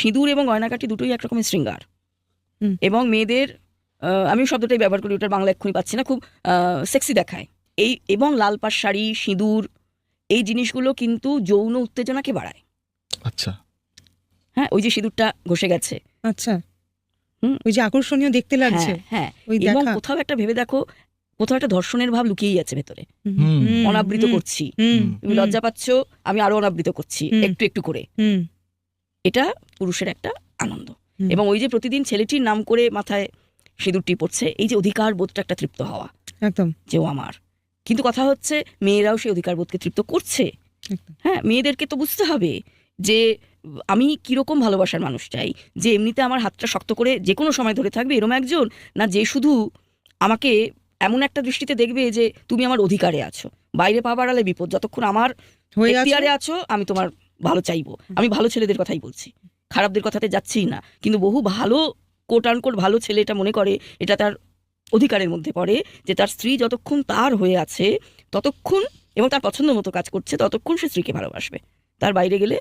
সিঁদুর এবং গয়নাকাটি দুটোই এক রকমের শৃঙ্গার। হুম। এবং মেয়েদের আমি শব্দটাই ব্যবহার করি, ওটার বাংলা এক্ষুনি পাচ্ছি না, খুব সেক্সি দেখায়। এবং লাল পাড় শাড়ি, সিঁদুর, এই জিনিসগুলো কিন্তু যৌন উত্তেজনাকে বাড়ায়। আচ্ছা, হ্যাঁ, ওই যে সিঁদুরটা ঘষে গেছে, আচ্ছা, হুম। ওই যে আকর্ষণীয় দেখতে লাগছে, হ্যাঁ, ওই এবং দেখা। কোথাও একটা ভেবে দেখো, কোথাও একটা ধর্ষণের ভাব লুকিয়েই আছে ভেতরে। হুম। অনাবৃত করছি, তুমি লজ্জা পাচ্ছ, আমি আরো অনাবৃত করছি একটু একটু করে। এটা পুরুষের একটা আনন্দ। এবং ওই যে প্রতিদিন ছেলেটির নাম করে মাথায় সিঁদুরটি পড়ছে, এই যে অধিকার বোধটা একটা তৃপ্ত হওয়া, একদম, যে ও আমার। কিন্তু কথা হচ্ছে মেয়েরাও সেই অধিকার বোধকে তৃপ্ত করছে। হ্যাঁ, মেয়েদেরকে তো বুঝতে হবে যে আমি কিরকম ভালোবাসার মানুষ চাই, যে এমনিতে আমার হাতটা শক্ত করে যে কোনো সময় ধরে থাকবে এরম একজন, না যে শুধু আমাকে এমন একটা দৃষ্টিতে দেখবে যে তুমি আমার অধিকারে আছো, বাইরে পা বাড়ালে বিপদ, যতক্ষণ আমার এখতিয়ারে আছো আমি তোমার ভালো চাইবো। আমি ভালো ছেলেদের কথাই বলছি, খারাপদের কথাতে যাচ্ছিই না। কিন্তু বহু ভালো কোট আনকোট ভালো ছেলে এটা মনে করে এটা তার অধিকারের মধ্যে পড়ে, যে তার স্ত্রী যতক্ষণ তার হয়ে আছে ততক্ষণ এবং তার পছন্দ মতো কাজ করছে ততক্ষণ সে স্ত্রীকে ভালোবাসবে, তার বাইরে গেলে